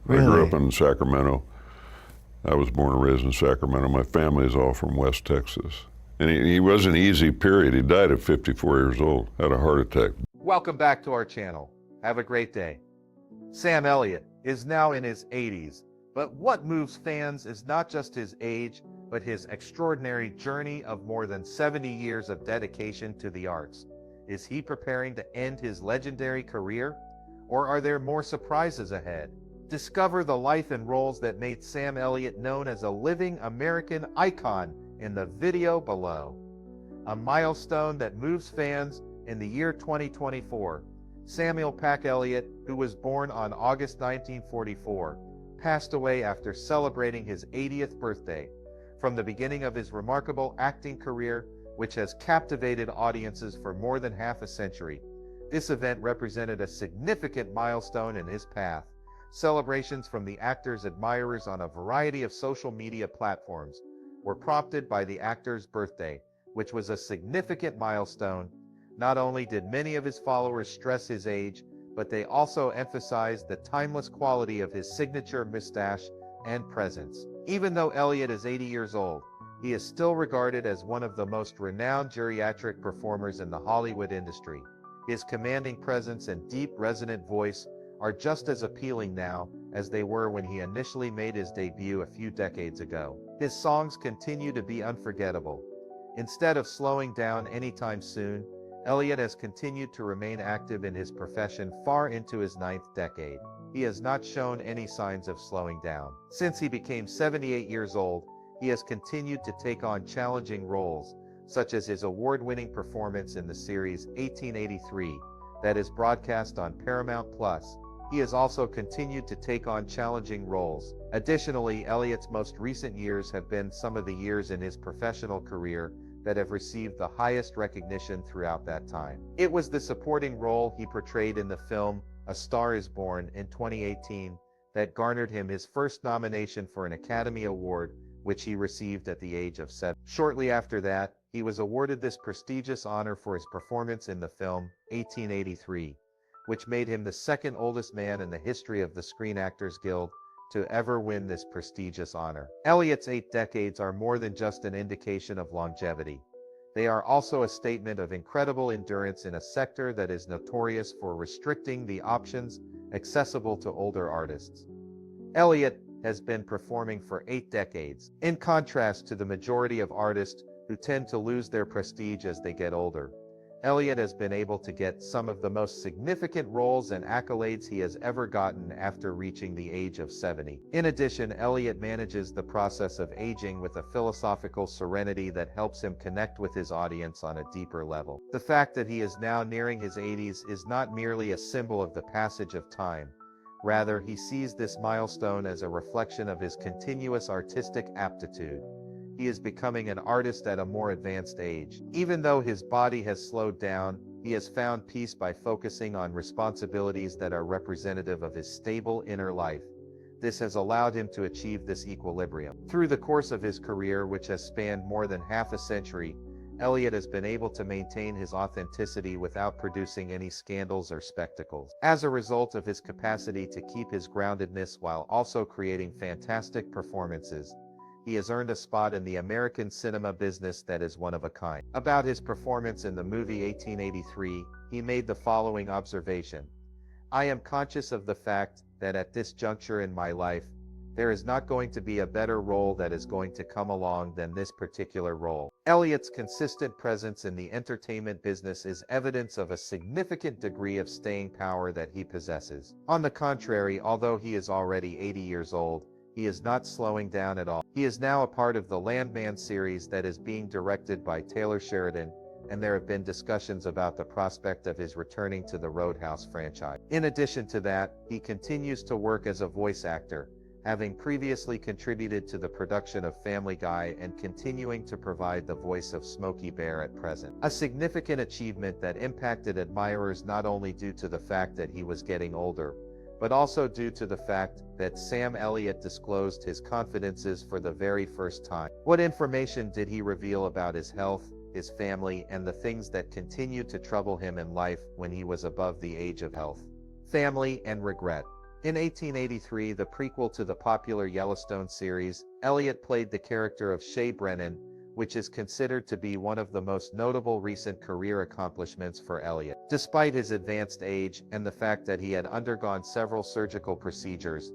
I grew up Really? in Sacramento. I was born and raised in Sacramento. My family is all from West Texas. And he was an easy period. He died at 54 years old, had a heart attack. Welcome back to our channel. Have a great day. Sam Elliott is now in his 80s, but what moves fans is not just his age, but his extraordinary journey of more than 70 years of dedication to the arts. Is he preparing to end his legendary career? Or are there more surprises ahead? Discover the life and roles that made Sam Elliott known as a living American icon in the video below. A milestone that moves fans in the year 2024. Samuel Pack Elliott, who was born on August 1944, passed away after celebrating his 80th birthday. From the beginning of his remarkable acting career, which has captivated audiences for more than half a century, this event represented a significant milestone in his path. Celebrations from the actor's admirers on a variety of social media platforms were prompted by the actor's birthday, which was a significant milestone. Not only did many of his followers stress his age, but they also emphasized the timeless quality of his signature mustache and presence. Even though Elliott is 80 years old, he is still regarded as one of the most renowned geriatric performers in the Hollywood industry. His commanding presence and deep, resonant voice are just as appealing now as they were when he initially made his debut a few decades ago. His songs continue to be unforgettable. Instead of slowing down anytime soon, Elliott has continued to remain active in his profession far into his 9th decade. He has not shown any signs of slowing down. Since he became 78 years old, he has continued to take on challenging roles, such as his award-winning performance in the series 1883 that is broadcast on Paramount+. He has also continued to take on challenging roles. Additionally, Elliott's most recent years have been some of the years in his professional career that have received the highest recognition throughout that time. It was the supporting role he portrayed in the film A Star is Born in 2018 that garnered him his first nomination for an Academy Award, which he received at the age of 7. Shortly after that, he was awarded this prestigious honor for his performance in the film 1883, which made him the second oldest man in the history of the Screen Actors Guild to ever win this prestigious honor. Elliott's 8 decades are more than just an indication of longevity. They are also a statement of incredible endurance in a sector that is notorious for restricting the options accessible to older artists. Elliott has been performing for 8 decades, in contrast to the majority of artists who tend to lose their prestige as they get older. Elliott has been able to get some of the most significant roles and accolades he has ever gotten after reaching the age of 70. In addition, Elliott manages the process of aging with a philosophical serenity that helps him connect with his audience on a deeper level. The fact that he is now nearing his 80s is not merely a symbol of the passage of time. Rather, he sees this milestone as a reflection of his continuous artistic aptitude. He is becoming an artist at a more advanced age. Even though his body has slowed down, he has found peace by focusing on responsibilities that are representative of his stable inner life. This has allowed him to achieve this equilibrium. Through the course of his career, which has spanned more than half a century, Elliott has been able to maintain his authenticity without producing any scandals or spectacles. As a result of his capacity to keep his groundedness while also creating fantastic performances, he has earned a spot in the American cinema business that is one of a kind. About his performance in the movie 1883, he made the following observation: "I am conscious of the fact that at this juncture in my life, there is not going to be a better role that is going to come along than this particular role." Elliott's consistent presence in the entertainment business is evidence of a significant degree of staying power that he possesses. On the contrary, although he is already 80 years old, he is not slowing down at all. He is now a part of the Landman series that is being directed by Taylor Sheridan, and there have been discussions about the prospect of his returning to the Roadhouse franchise. In addition to that, he continues to work as a voice actor, having previously contributed to the production of Family Guy and continuing to provide the voice of Smokey Bear at present. A significant achievement that impacted admirers not only due to the fact that he was getting older, but also due to the fact that Sam Elliott disclosed his confidences for the very first time. What information did he reveal about his health, his family, and the things that continued to trouble him in life when he was above the age of health, family, and regret? In 1883, the prequel to the popular Yellowstone series, Elliott played the character of Shay Brennan, which is considered to be one of the most notable recent career accomplishments for Elliott. Despite his advanced age and the fact that he had undergone several surgical procedures,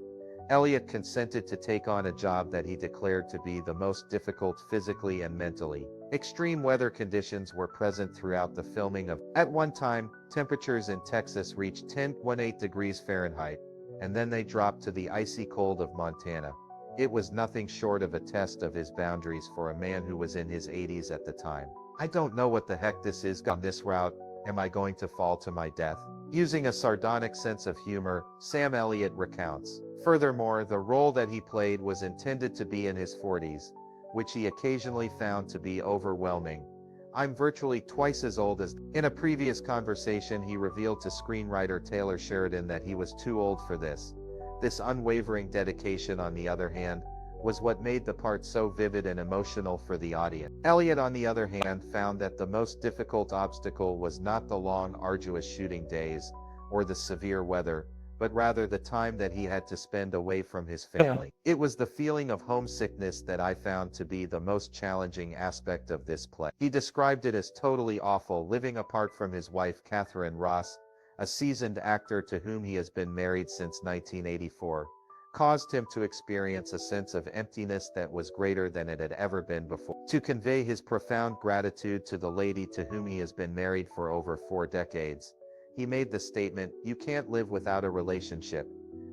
Elliott consented to take on a job that he declared to be the most difficult physically and mentally. Extreme weather conditions were present throughout the filming of. At one time, temperatures in Texas reached 10.18 degrees Fahrenheit, and then they dropped to the icy cold of Montana. It was nothing short of a test of his boundaries for a man who was in his 80s at the time. "I don't know what the heck this is on this route. Am I going to fall to my death?" Using a sardonic sense of humor, Sam Elliott recounts. Furthermore, the role that he played was intended to be in his 40s, which he occasionally found to be overwhelming. "I'm virtually twice as old as." In a previous conversation, he revealed to screenwriter Taylor Sheridan that he was too old for this. This unwavering dedication, on the other hand, was what made the part so vivid and emotional for the audience. Elliott, on the other hand, found that the most difficult obstacle was not the long, arduous shooting days or the severe weather, but rather the time that he had to spend away from his family. "It was the feeling of homesickness that I found to be the most challenging aspect of this play." He described it as totally awful living apart from his wife Catherine Ross, a seasoned actor to whom he has been married since 1984, caused him to experience a sense of emptiness that was greater than it had ever been before. To convey his profound gratitude to the lady to whom he has been married for over 4 decades, he made the statement, "You can't live without a relationship.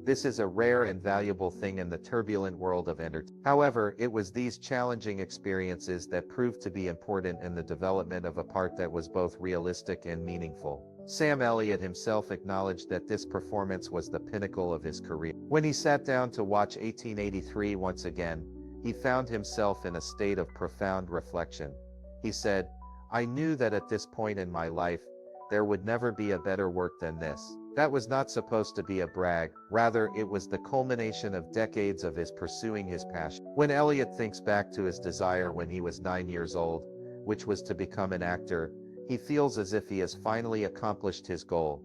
This is a rare and valuable thing in the turbulent world of entertainment." However, it was these challenging experiences that proved to be important in the development of a part that was both realistic and meaningful. Sam Elliott himself acknowledged that this performance was the pinnacle of his career. When he sat down to watch 1883 once again, he found himself in a state of profound reflection. He said, "I knew that at this point in my life, there would never be a better work than this." That was not supposed to be a brag, rather it was the culmination of decades of his pursuing his passion. When Elliott thinks back to his desire when he was 9 years old, which was to become an actor, he feels as if he has finally accomplished his goal.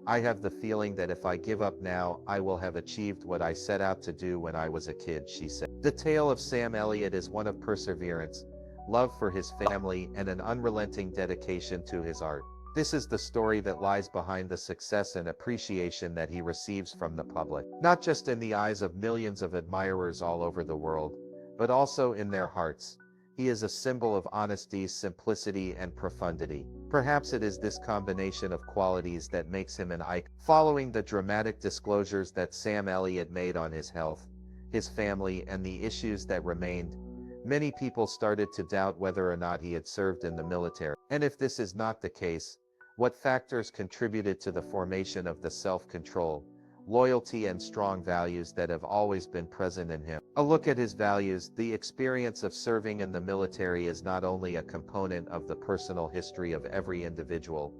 "I have the feeling that if I give up now, I will have achieved what I set out to do when I was a kid," she said. The tale of Sam Elliott is one of perseverance, love for his family, and an unrelenting dedication to his art. This is the story that lies behind the success and appreciation that he receives from the public, not just in the eyes of millions of admirers all over the world, but also in their hearts. He is a symbol of honesty, simplicity, and profundity. Perhaps it is this combination of qualities that makes him an icon. Following the dramatic disclosures that Sam Elliott made on his health, his family, and the issues that remained, many people started to doubt whether or not he had served in the military. And if this is not the case, what factors contributed to the formation of the self-control, loyalty, and strong values that have always been present in him? A look at his values. The experience of serving in the military is not only a component of the personal history of every individual,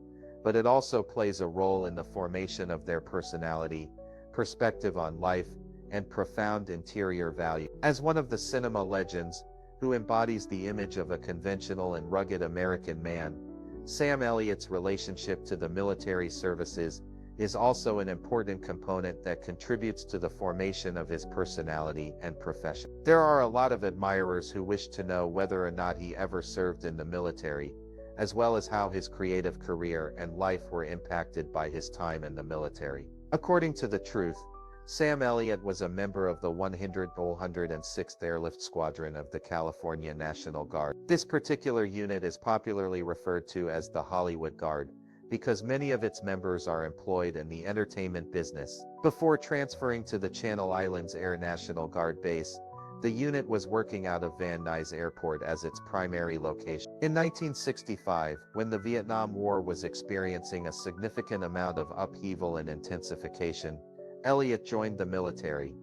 but it also plays a role in the formation of their personality, perspective on life, and profound interior value. As one of the cinema legends, who embodies the image of a conventional and rugged American man, Sam Elliott's relationship to the military services is also an important component that contributes to the formation of his personality and profession. There are a lot of admirers who wish to know whether or not he ever served in the military, as well as how his creative career and life were impacted by his time in the military. According to The Truth, Sam Elliott was a member of the 106th Airlift Squadron of the California National Guard. This particular unit is popularly referred to as the Hollywood Guard, because many of its members are employed in the entertainment business. Before transferring to the Channel Islands Air National Guard base, the unit was working out of Van Nuys Airport as its primary location. In 1965, when the Vietnam War was experiencing a significant amount of upheaval and intensification, Elliott joined the military.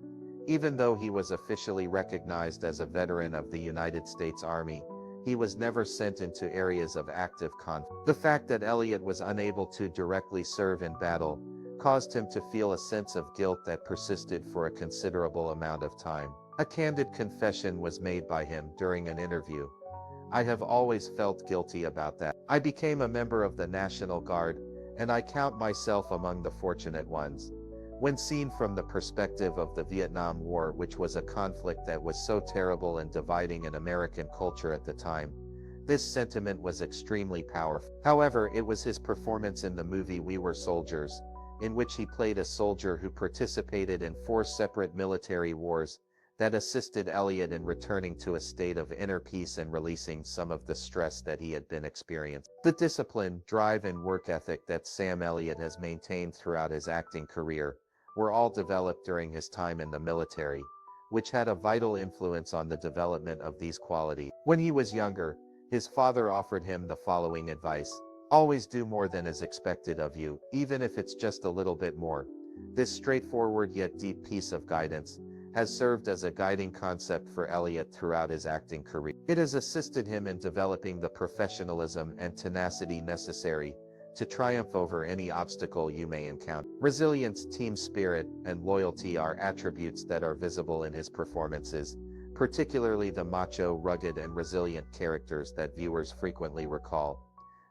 Even though he was officially recognized as a veteran of the United States Army, he was never sent into areas of active conflict. The fact that Elliott was unable to directly serve in battle caused him to feel a sense of guilt that persisted for a considerable amount of time. A candid confession was made by him during an interview. "I have always felt guilty about that. I became a member of the National Guard, and I count myself among the fortunate ones. When seen from the perspective of the Vietnam War, which was a conflict that was so terrible and dividing in American culture at the time, this sentiment was extremely powerful. However, it was his performance in the movie We Were Soldiers, in which he played a soldier who participated in 4 separate military wars, that assisted Elliott in returning to a state of inner peace and releasing some of the stress that he had been experiencing. The discipline, drive, and work ethic that Sam Elliott has maintained throughout his acting career were all developed during his time in the military, which had a vital influence on the development of these qualities. When he was younger, his father offered him the following advice: always do more than is expected of you, even if it's just a little bit more. This straightforward yet deep piece of guidance has served as a guiding concept for Elliott throughout his acting career. It has assisted him in developing the professionalism and tenacity necessary to triumph over any obstacle you may encounter. Resilience, team spirit, and loyalty are attributes that are visible in his performances, particularly the macho, rugged, and resilient characters that viewers frequently recall.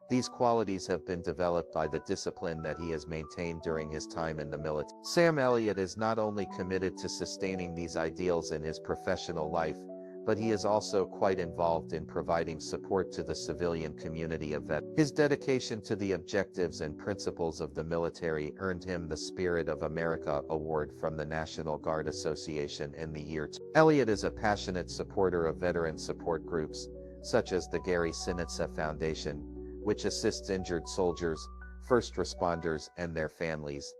These qualities have been developed by the discipline that he has maintained during his time in the military. Sam Elliott is not only committed to sustaining these ideals in his professional life, but he is also quite involved in providing support to the civilian community of veterans. His dedication to the objectives and principles of the military earned him the Spirit of America Award from the National Guard Association in the year 2000. Elliott is a passionate supporter of veteran support groups, such as the Gary Sinitsa Foundation, which assists injured soldiers, first responders, and their families.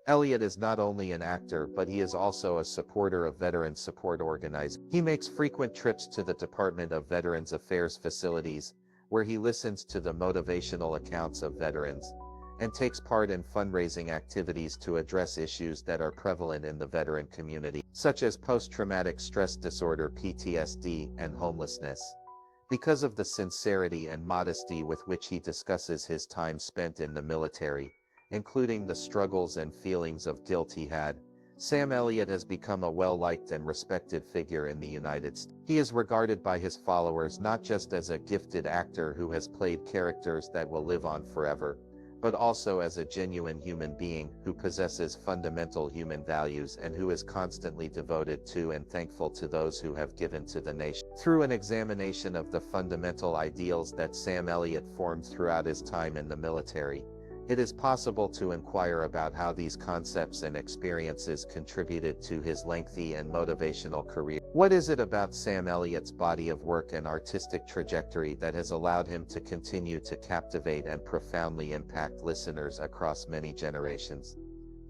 Elliott is not only an actor, but he is also a supporter of veteran support organizations. He makes frequent trips to the Department of Veterans Affairs facilities, where he listens to the motivational accounts of veterans, and takes part in fundraising activities to address issues that are prevalent in the veteran community, such as post-traumatic stress disorder (PTSD) and homelessness. Because of the sincerity and modesty with which he discusses his time spent in the military, including the struggles and feelings of guilt he had, Sam Elliott has become a well-liked and respected figure in the United States. He is regarded by his followers not just as a gifted actor who has played characters that will live on forever, but also as a genuine human being who possesses fundamental human values and who is constantly devoted to and thankful to those who have given to the nation. Through an examination of the fundamental ideals that Sam Elliott formed throughout his time in the military, it is possible to inquire about how these concepts and experiences contributed to his lengthy and motivational career. What is it about Sam Elliott's body of work and artistic trajectory that has allowed him to continue to captivate and profoundly impact listeners across many generations?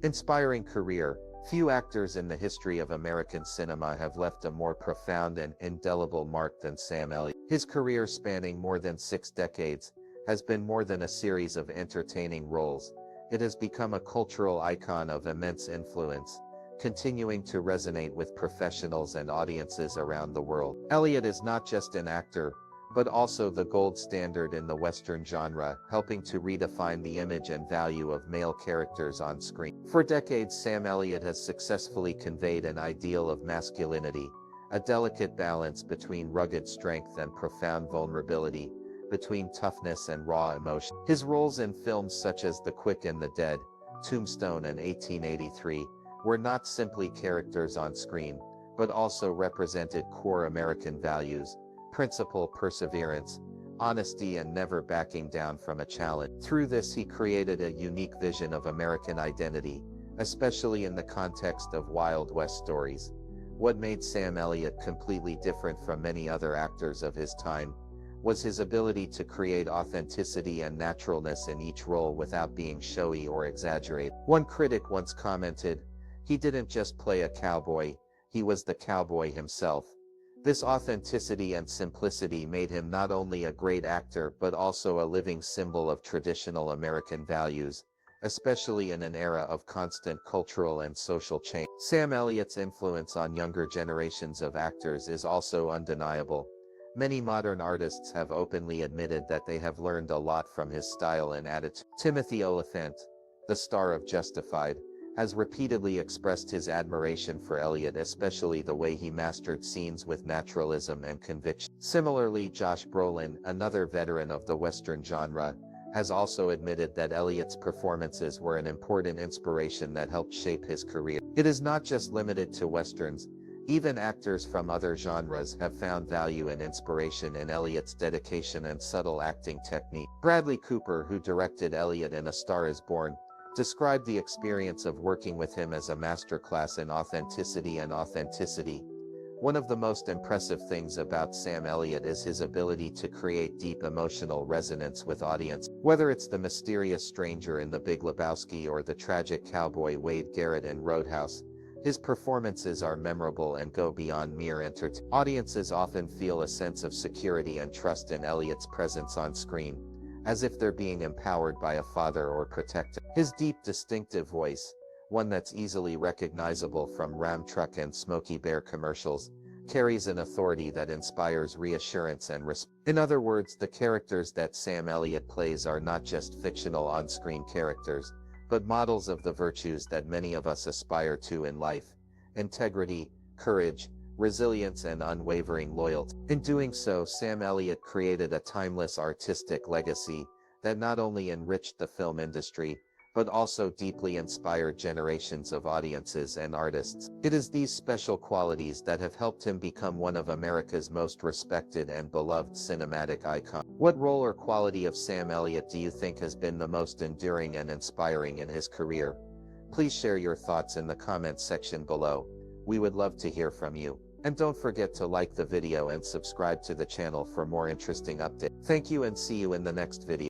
Inspiring career. Few actors in the history of American cinema have left a more profound and indelible mark than Sam Elliott. His career, spanning more than 6 decades, has been more than a series of entertaining roles. It has become a cultural icon of immense influence, continuing to resonate with professionals and audiences around the world. Elliott is not just an actor, but also the gold standard in the Western genre, helping to redefine the image and value of male characters on screen. For decades, Sam Elliott has successfully conveyed an ideal of masculinity, a delicate balance between rugged strength and profound vulnerability, between toughness and raw emotion. His roles in films such as The Quick and the Dead, Tombstone, and 1883 were not simply characters on screen, but also represented core American values: principle, perseverance, honesty, and never backing down from a challenge. Through this, he created a unique vision of American identity, especially in the context of Wild West stories. What made Sam Elliott completely different from many other actors of his time was his ability to create authenticity and naturalness in each role without being showy or exaggerated. One critic once commented, "He didn't just play a cowboy, he was the cowboy himself." This authenticity and simplicity made him not only a great actor but also a living symbol of traditional American values, especially in an era of constant cultural and social change. Sam Elliott's influence on younger generations of actors is also undeniable. Many modern artists have openly admitted that they have learned a lot from his style and attitude. Timothy Olyphant, the star of Justified, has repeatedly expressed his admiration for Elliott, especially the way he mastered scenes with naturalism and conviction. Similarly, Josh Brolin, another veteran of the Western genre, has also admitted that Elliott's performances were an important inspiration that helped shape his career. It is not just limited to Westerns. Even actors from other genres have found value and inspiration in Elliott's dedication and subtle acting technique. Bradley Cooper, who directed Elliott in A Star is Born, described the experience of working with him as a masterclass in authenticity. One of the most impressive things about Sam Elliott is his ability to create deep emotional resonance with audience. Whether it's the mysterious stranger in The Big Lebowski or the tragic cowboy Wade Garrett in Roadhouse, his performances are memorable and go beyond mere entertainment. Audiences often feel a sense of security and trust in Elliott's presence on screen, as if they're being empowered by a father or protector. His deep, distinctive voice, one that's easily recognizable from Ram Truck and Smokey Bear commercials, carries an authority that inspires reassurance and respect. In other words, the characters that Sam Elliott plays are not just fictional on-screen characters, but models of the virtues that many of us aspire to in life: integrity, courage, resilience, and unwavering loyalty. In doing so, Sam Elliott created a timeless artistic legacy that not only enriched the film industry, but also deeply inspired generations of audiences and artists. It is these special qualities that have helped him become one of America's most respected and beloved cinematic icons. What role or quality of Sam Elliott do you think has been the most enduring and inspiring in his career? Please share your thoughts in the comments section below. We would love to hear from you. And don't forget to like the video and subscribe to the channel for more interesting updates. Thank you and see you in the next video.